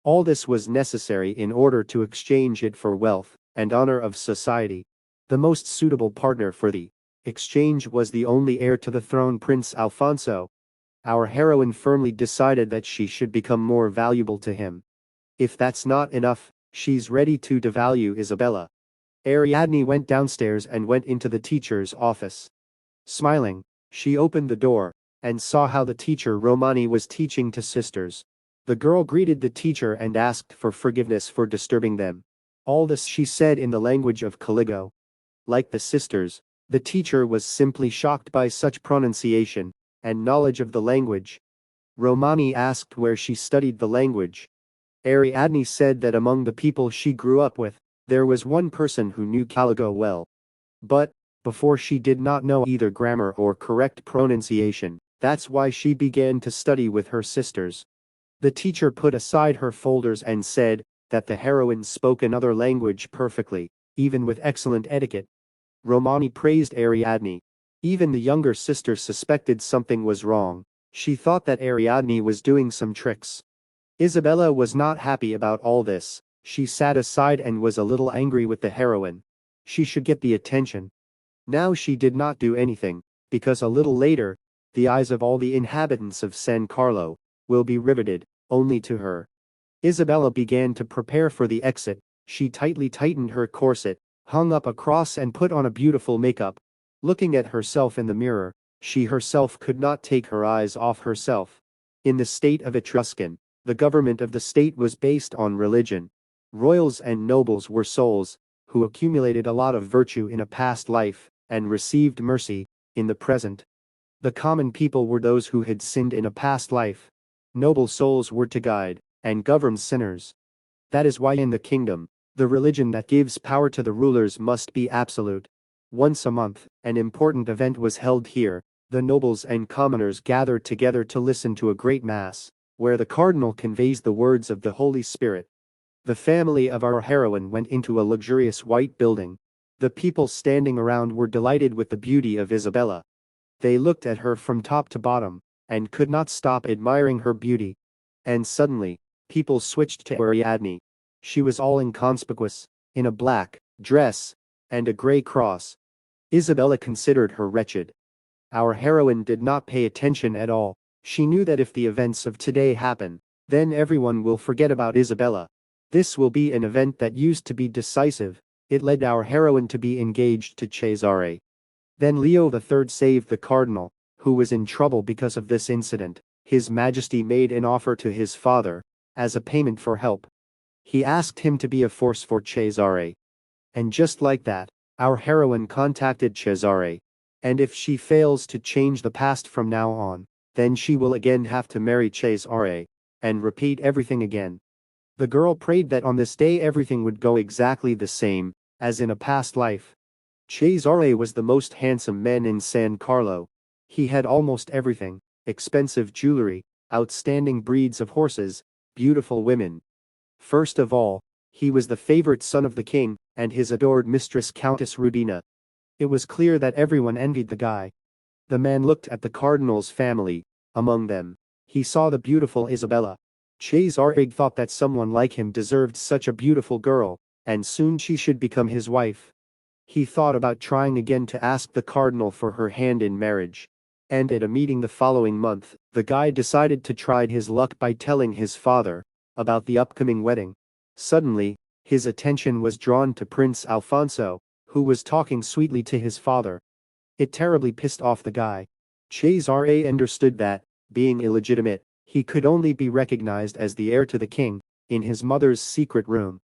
All this was necessary in order to exchange it for wealth and honor of society. The most suitable partner for the exchange was the only heir to the throne, Prince Alfonso. Our heroine firmly decided that she should become more valuable to him. If that's not enough, she's ready to devalue Isabella. Ariadne went downstairs and went into the teacher's office. Smiling, she opened the door and saw how the teacher Romani was teaching to sisters. The girl greeted the teacher and asked for forgiveness for disturbing them. All this she said in the language of Caligo. Like the sisters, the teacher was simply shocked by such pronunciation and knowledge of the language. Romani asked where she studied the language. Ariadne said that among the people she grew up with, there was one person who knew Caligo well. But, before she did not know either grammar or correct pronunciation, that's why she began to study with her sisters. The teacher put aside her folders and said that the heroine spoke another language perfectly, even with excellent etiquette. Romani praised Ariadne. Even the younger sister suspected something was wrong. She thought that Ariadne was doing some tricks. Isabella was not happy about all this. She sat aside and was a little angry with the heroine. She should get the attention. Now she did not do anything, because a little later, the eyes of all the inhabitants of San Carlo will be riveted only to her. Isabella began to prepare for the exit. She tightly tightened her corset, hung up a cross and put on a beautiful makeup. Looking at herself in the mirror, she herself could not take her eyes off herself. In the state of Etruscan, the government of the state was based on religion. Royals and nobles were souls who accumulated a lot of virtue in a past life and received mercy in the present. The common people were those who had sinned in a past life. Noble souls were to guide and govern sinners. That is why in the kingdom, the religion that gives power to the rulers must be absolute. Once a month, an important event was held here. The nobles and commoners gathered together to listen to a great mass, where the cardinal conveys the words of the Holy Spirit. The family of our heroine went into a luxurious white building. The people standing around were delighted with the beauty of Isabella. They looked at her from top to bottom, and could not stop admiring her beauty. And suddenly, people switched to Ariadne. She was all inconspicuous, in a black dress and a grey cross. Isabella considered her wretched. Our heroine did not pay attention at all. She knew that if the events of today happen, then everyone will forget about Isabella. This will be an event that used to be decisive. It led our heroine to be engaged to Cesare. Then Leo III saved the cardinal, who was in trouble because of this incident. His Majesty made an offer to his father, as a payment for help. He asked him to be a force for Cesare. And just like that, our heroine contacted Cesare. And if she fails to change the past from now on, then she will again have to marry Cesare and repeat everything again. The girl prayed that on this day everything would go exactly the same as in a past life. Cesare was the most handsome man in San Carlo. He had almost everything: expensive jewelry, outstanding breeds of horses, beautiful women. First of all, he was the favorite son of the king and his adored mistress Countess Rudina. It was clear that everyone envied the guy. The man looked at the cardinal's family. Among them, he saw the beautiful Isabella. Cesare thought that someone like him deserved such a beautiful girl, and soon she should become his wife. He thought about trying again to ask the cardinal for her hand in marriage. And at a meeting the following month, the guy decided to try his luck by telling his father about the upcoming wedding. Suddenly, his attention was drawn to Prince Alfonso, who was talking sweetly to his father. It terribly pissed off the guy. Cesare understood that, being illegitimate, he could only be recognized as the heir to the king, in his mother's secret room.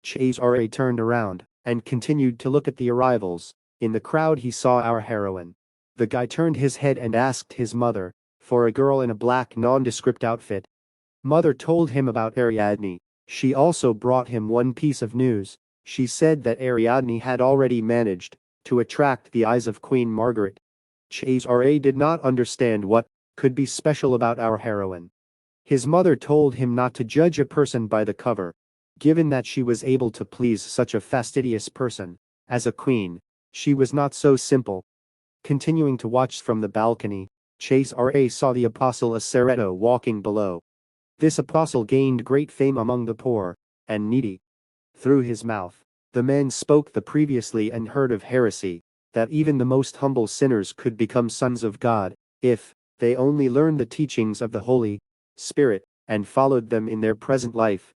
Cesare turned around and continued to look at the arrivals. In the crowd he saw our heroine. The guy turned his head and asked his mother for a girl in a black nondescript outfit. Mother told him about Ariadne. She also brought him one piece of news. She said that Ariadne had already managed to attract the eyes of Queen Margaret. Cesare did not understand what could be special about our heroine. His mother told him not to judge a person by the cover. Given that she was able to please such a fastidious person as a queen, she was not so simple. Continuing to watch from the balcony, Cesare saw the apostle Acereto walking below. This apostle gained great fame among the poor and needy. Through his mouth, the man spoke the previously unheard of heresy, that even the most humble sinners could become sons of God, if they only learned the teachings of the Holy Spirit and followed them in their present life.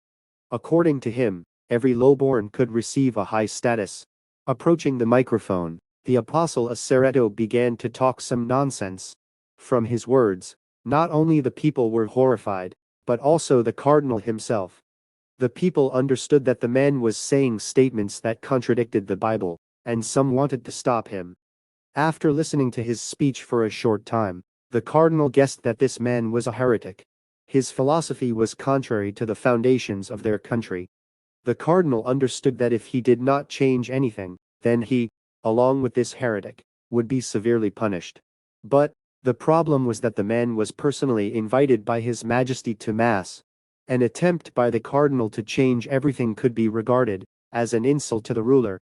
According to him, every lowborn could receive a high status. Approaching the microphone, the apostle Acereto began to talk some nonsense. From his words, not only the people were horrified, but also the cardinal himself. The people understood that the man was saying statements that contradicted the Bible, and some wanted to stop him. After listening to his speech for a short time, the cardinal guessed that this man was a heretic. His philosophy was contrary to the foundations of their country. The cardinal understood that if he did not change anything, then he, along with this heretic, would be severely punished. But the problem was that the man was personally invited by His Majesty to Mass. An attempt by the cardinal to change everything could be regarded as an insult to the ruler.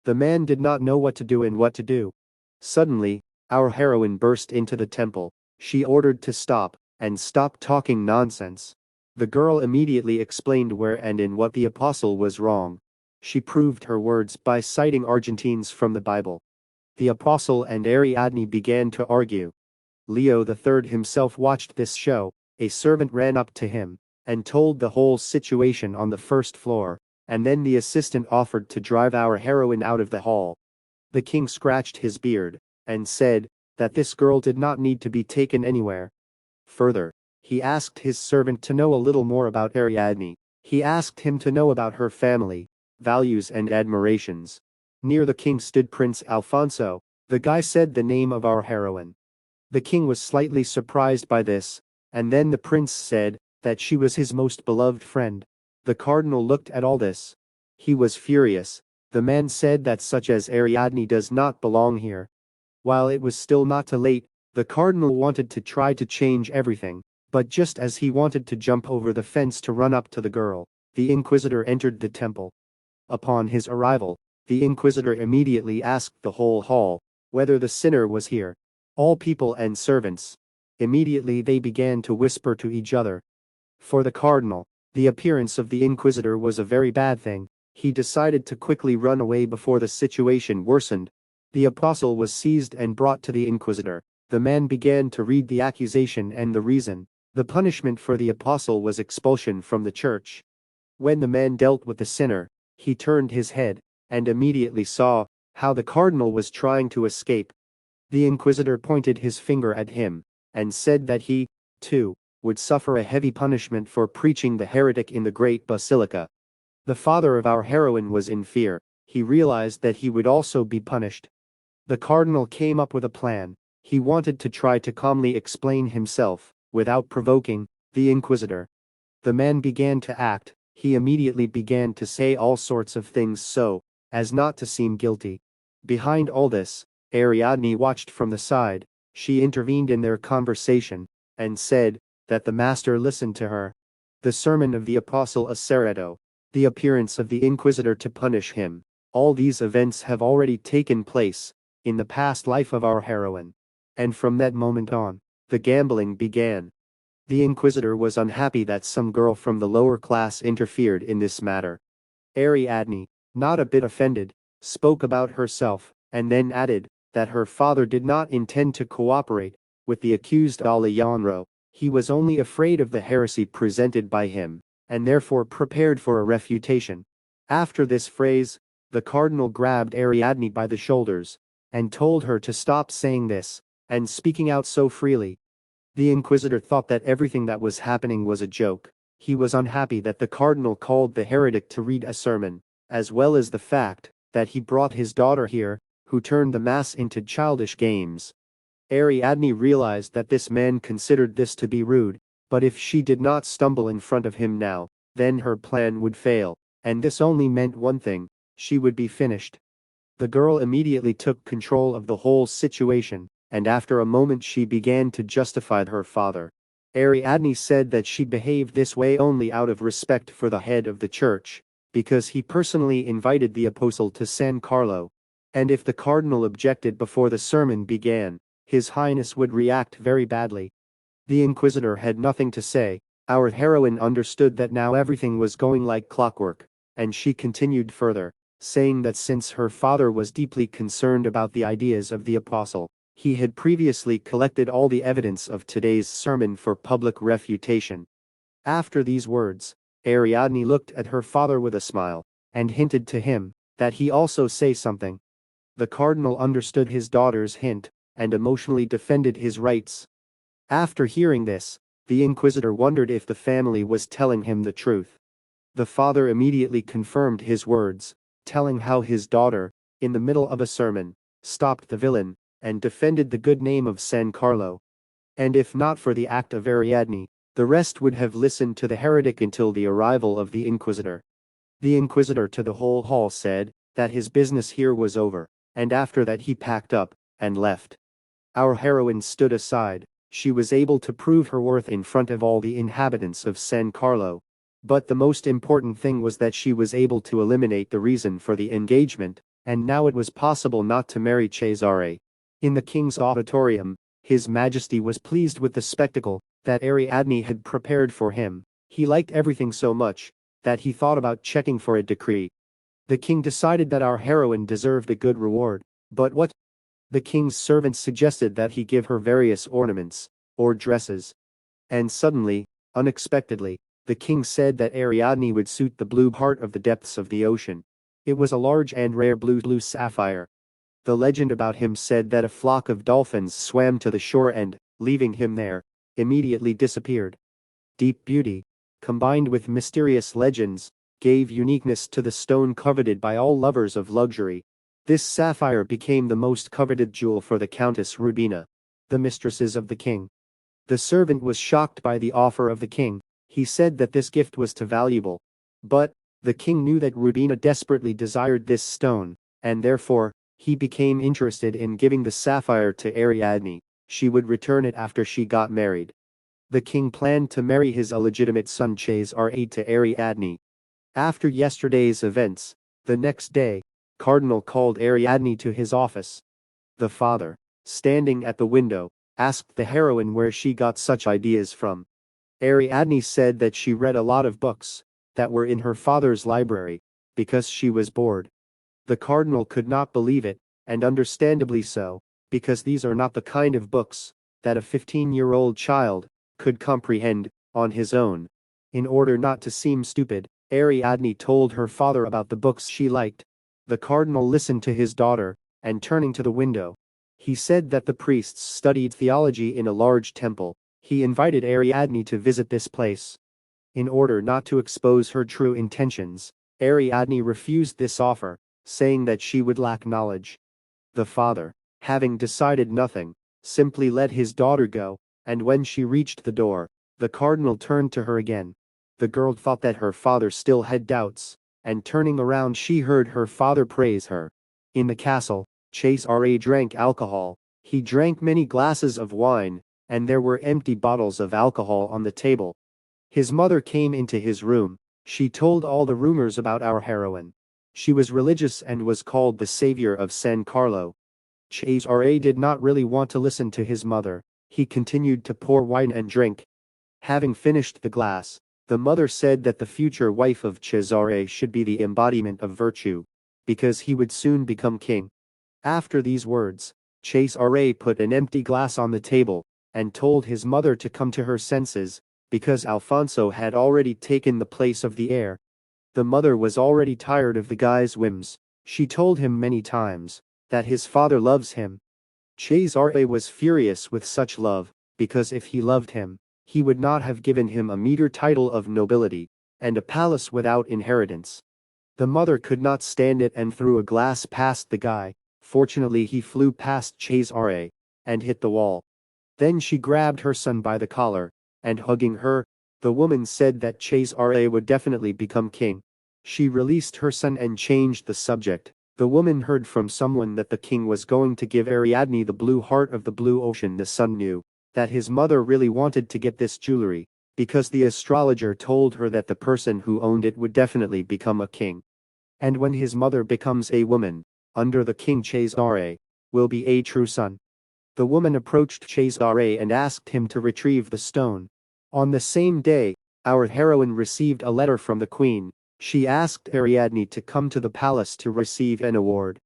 The man did not know what to do and what to do. Suddenly, our heroine burst into the temple. She ordered to stop, and stop talking nonsense. The girl immediately explained where and in what the apostle was wrong. She proved her words by citing Argentines from the Bible. The apostle and Ariadne began to argue. Leo III himself watched this show. A servant ran up to him and told the whole situation on the first floor, and then the assistant offered to drive our heroine out of the hall. The king scratched his beard and said that this girl did not need to be taken anywhere. Further, he asked his servant to know a little more about Ariadne. He asked him to know about her family, values and admirations. Near the king stood Prince Alfonso. The guy said the name of our heroine. The king was slightly surprised by this, and then the prince said that she was his most beloved friend. The cardinal looked at all this. He was furious. The man said that such as Ariadne does not belong here. While it was still not too late, the cardinal wanted to try to change everything, but just as he wanted to jump over the fence to run up to the girl, the inquisitor entered the temple. Upon his arrival, the inquisitor immediately asked the whole hall whether the sinner was here. All people and servants. Immediately they began to whisper to each other. For the cardinal, the appearance of the inquisitor was a very bad thing. He decided to quickly run away before the situation worsened. The apostle was seized and brought to the inquisitor. The man began to read the accusation and the reason. The punishment for the apostle was expulsion from the church. When the man dealt with the sinner, he turned his head and immediately saw how the cardinal was trying to escape. The inquisitor pointed his finger at him and said that he, too, would suffer a heavy punishment for preaching the heretic in the great basilica. The father of our heroine was in fear. He realized that he would also be punished. The cardinal came up with a plan. He wanted to try to calmly explain himself, without provoking the inquisitor. The man began to act He immediately began to say all sorts of things so as not to seem guilty. Behind all this, Ariadne watched from the side. She intervened in their conversation and said that the master listened to her. The sermon of the apostle Acereto, the appearance of the inquisitor to punish him, all these events have already taken place in the past life of our heroine. And from that moment on, the gambling began. The inquisitor was unhappy that some girl from the lower class interfered in this matter. Ariadne, not a bit offended, spoke about herself, and then added that her father did not intend to cooperate with the accused Alejandro. He was only afraid of the heresy presented by him, and therefore prepared for a refutation. After this phrase, the cardinal grabbed Ariadne by the shoulders and told her to stop saying this and speaking out so freely. The inquisitor thought that everything that was happening was a joke. He was unhappy that the cardinal called the heretic to read a sermon, as well as the fact that he brought his daughter here, who turned the mass into childish games. Ariadne realized that this man considered this to be rude, but if she did not stumble in front of him now, then her plan would fail, and this only meant one thing: she would be finished. The girl immediately took control of the whole situation, and after a moment she began to justify her father. Ariadne said that she behaved this way only out of respect for the head of the church, because he personally invited the apostle to San Carlo. And if the cardinal objected before the sermon began, His Highness would react very badly. The inquisitor had nothing to say. Our heroine understood that now everything was going like clockwork, and she continued further, saying that since her father was deeply concerned about the ideas of the apostle, he had previously collected all the evidence of today's sermon for public refutation. After these words, Ariadne looked at her father with a smile, and hinted to him that he also say something. The cardinal understood his daughter's hint, and emotionally defended his rights. After hearing this, the inquisitor wondered if the family was telling him the truth. The father immediately confirmed his words, telling how his daughter, in the middle of a sermon, stopped the villain, and defended the good name of San Carlo. And if not for the act of Ariadne, the rest would have listened to the heretic until the arrival of the inquisitor. The inquisitor to the whole hall said that his business here was over, and after that he packed up and left. Our heroine stood aside. She was able to prove her worth in front of all the inhabitants of San Carlo. But the most important thing was that she was able to eliminate the reason for the engagement, and now it was possible not to marry Cesare. In the king's auditorium, His Majesty was pleased with the spectacle that Ariadne had prepared for him. He liked everything so much that he thought about checking for a decree. The king decided that our heroine deserved a good reward, but what? The king's servants suggested that he give her various ornaments, or dresses. And suddenly, unexpectedly, the king said that Ariadne would suit the blue heart of the depths of the ocean. It was a large and rare blue sapphire. The legend about him said that a flock of dolphins swam to the shore and, leaving him there, immediately disappeared. Deep beauty, combined with mysterious legends, gave uniqueness to the stone coveted by all lovers of luxury. This sapphire became the most coveted jewel for the Countess Rubina, the mistresses of the king. The servant was shocked by the offer of the king. He said that this gift was too valuable. But the king knew that Rubina desperately desired this stone, and therefore, he became interested in giving the sapphire to Ariadne. She would return it after she got married. The king planned to marry his illegitimate son Cesare to Ariadne. After yesterday's events, the next day, Cardinal called Ariadne to his office. The father, standing at the window, asked the heroine where she got such ideas from. Ariadne said that she read a lot of books that were in her father's library because she was bored. The cardinal could not believe it, and understandably so, because these are not the kind of books that a 15-year-old child could comprehend on his own. In order not to seem stupid, Ariadne told her father about the books she liked. The cardinal listened to his daughter, and turning to the window, he said that the priests studied theology in a large temple. He invited Ariadne to visit this place. In order not to expose her true intentions, Ariadne refused this offer, saying that she would lack knowledge. The father, having decided nothing, simply let his daughter go, and when she reached the door, the cardinal turned to her again. The girl thought that her father still had doubts, and turning around she heard her father praise her. In the castle, Chase Ra drank alcohol. He drank many glasses of wine, and there were empty bottles of alcohol on the table. His mother came into his room. She told all the rumors about our heroine. She was religious and was called the savior of San Carlo. Chase Ra did not really want to listen to his mother. He continued to pour wine and drink. Having finished the glass, the mother said that the future wife of Cesare should be the embodiment of virtue, because he would soon become king. After these words, Chase Ra put an empty glass on the table, and told his mother to come to her senses, because Alfonso had already taken the place of the heir. The mother was already tired of the guy's whims. She told him many times that his father loves him. Chase Ra was furious with such love, because if he loved him, he would not have given him a meager title of nobility, and a palace without inheritance. The mother could not stand it and threw a glass past the guy. Fortunately he flew past Chase Ra, and hit the wall. Then she grabbed her son by the collar, and hugging her, the woman said that Chase Ra would definitely become king. She released her son and changed the subject. The woman heard from someone that the king was going to give Ariadne the blue heart of the blue ocean. The son knew that his mother really wanted to get this jewelry, because the astrologer told her that the person who owned it would definitely become a king. And when his mother becomes a woman, under the king Chase Ra, will be a true son. The woman approached Chase Ra and asked him to retrieve the stone. On the same day, our heroine received a letter from the queen. She asked Ariadne to come to the palace to receive an award.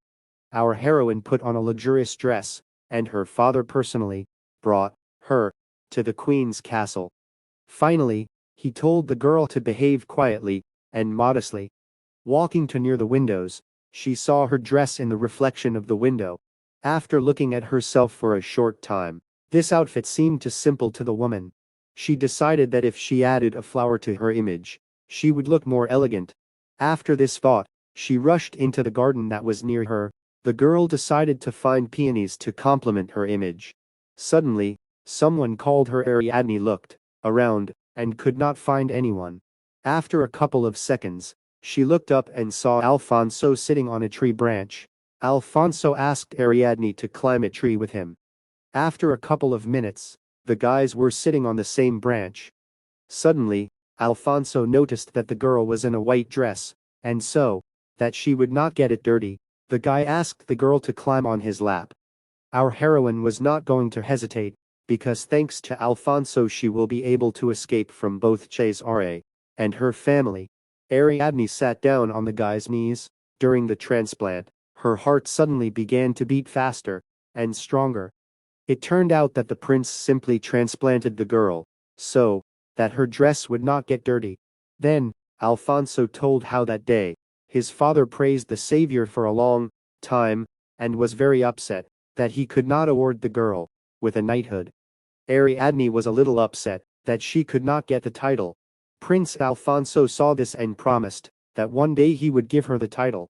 Our heroine put on a luxurious dress, and her father personally brought her to the queen's castle. Finally, he told the girl to behave quietly and modestly. Walking to near the windows, she saw her dress in the reflection of the window. After looking at herself for a short time, this outfit seemed too simple to the woman. She decided that if she added a flower to her image, she would look more elegant. After this thought, she rushed into the garden that was near her. The girl decided to find peonies to complement her image. Suddenly, someone called her. Ariadne looked around and could not find anyone. After a couple of seconds, she looked up and saw Alfonso sitting on a tree branch. Alfonso asked Ariadne to climb a tree with him. After a couple of minutes, the guys were sitting on the same branch. Suddenly, Alfonso noticed that the girl was in a white dress, and so, that she would not get it dirty, the guy asked the girl to climb on his lap. Our heroine was not going to hesitate, because thanks to Alfonso she will be able to escape from both Chase Ra and her family. Ariadne sat down on the guy's knees. During the transplant, her heart suddenly began to beat faster and stronger. It turned out that the prince simply transplanted the girl, so that her dress would not get dirty. Then, Alfonso told how that day, his father praised the savior for a long time, and was very upset that he could not award the girl with a knighthood. Ariadne was a little upset that she could not get the title. Prince Alfonso saw this and promised that one day he would give her the title.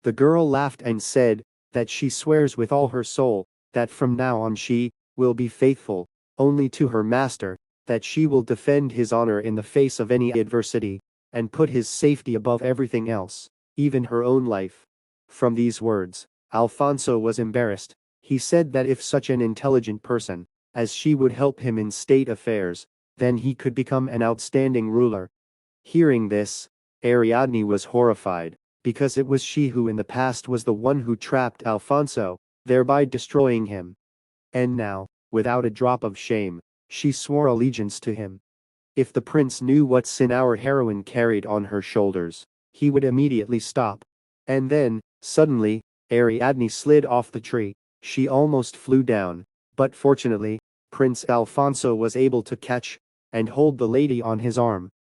The girl laughed and said that she swears with all her soul that from now on she will be faithful only to her master, that she will defend his honor in the face of any adversity, and put his safety above everything else, even her own life. From these words, Alfonso was embarrassed. He said that if such an intelligent person as she would help him in state affairs, then he could become an outstanding ruler. Hearing this, Ariadne was horrified, because it was she who in the past was the one who trapped Alfonso, thereby destroying him. And now, without a drop of shame, she swore allegiance to him. If the prince knew what sin our heroine carried on her shoulders, he would immediately stop. And then, suddenly, Ariadne slid off the tree. She almost flew down, but fortunately, Prince Alfonso was able to catch and hold the lady on his arm.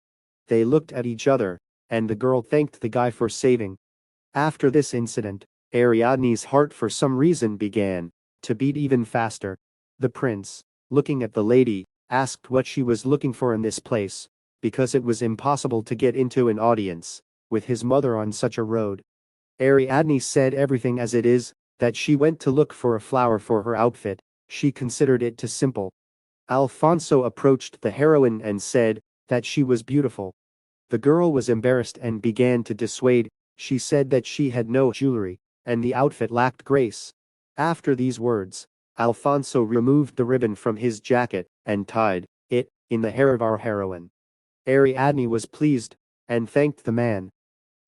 They looked at each other, and the girl thanked the guy for saving. After this incident, Ariadne's heart for some reason began to beat even faster. The prince, looking at the lady, asked what she was looking for in this place, because it was impossible to get into an audience with his mother on such a road. Ariadne said everything as it is, that she went to look for a flower for her outfit. She considered it too simple. Alfonso approached the heroine and said that she was beautiful. The girl was embarrassed and began to dissuade. She said that she had no jewelry, and the outfit lacked grace. After these words, Alfonso removed the ribbon from his jacket and tied it in the hair of our heroine. Ariadne was pleased and thanked the man.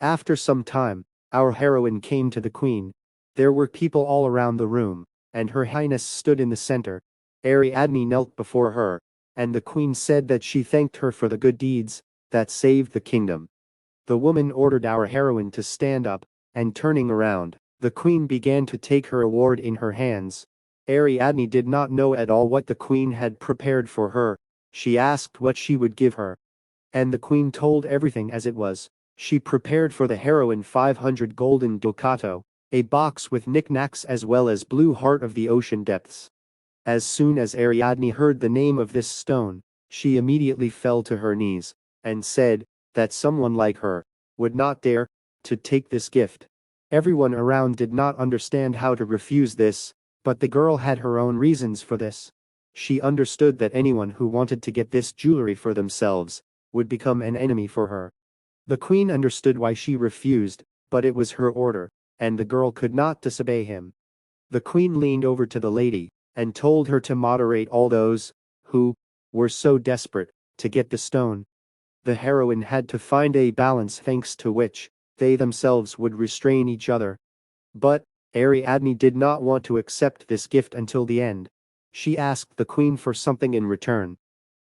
After some time, our heroine came to the queen. There were people all around the room, and Her Highness stood in the center. Ariadne knelt before her, and the queen said that she thanked her for the good deeds that saved the kingdom. The woman ordered our heroine to stand up, and turning around, the queen began to take her award in her hands. Ariadne did not know at all what the queen had prepared for her. She asked what she would give her, and the queen told everything as it was. She prepared for the heroine 500 golden ducato, a box with knickknacks as well as blue heart of the ocean depths. As soon as Ariadne heard the name of this stone, she immediately fell to her knees, and said that someone like her would not dare to take this gift. Everyone around did not understand how to refuse this, but the girl had her own reasons for this. She understood that anyone who wanted to get this jewelry for themselves would become an enemy for her. The queen understood why she refused, but it was her order, and the girl could not disobey him. The queen leaned over to the lady and told her to moderate all those who were so desperate to get the stone. The heroine had to find a balance thanks to which they themselves would restrain each other. But Ariadne did not want to accept this gift until the end. She asked the queen for something in return.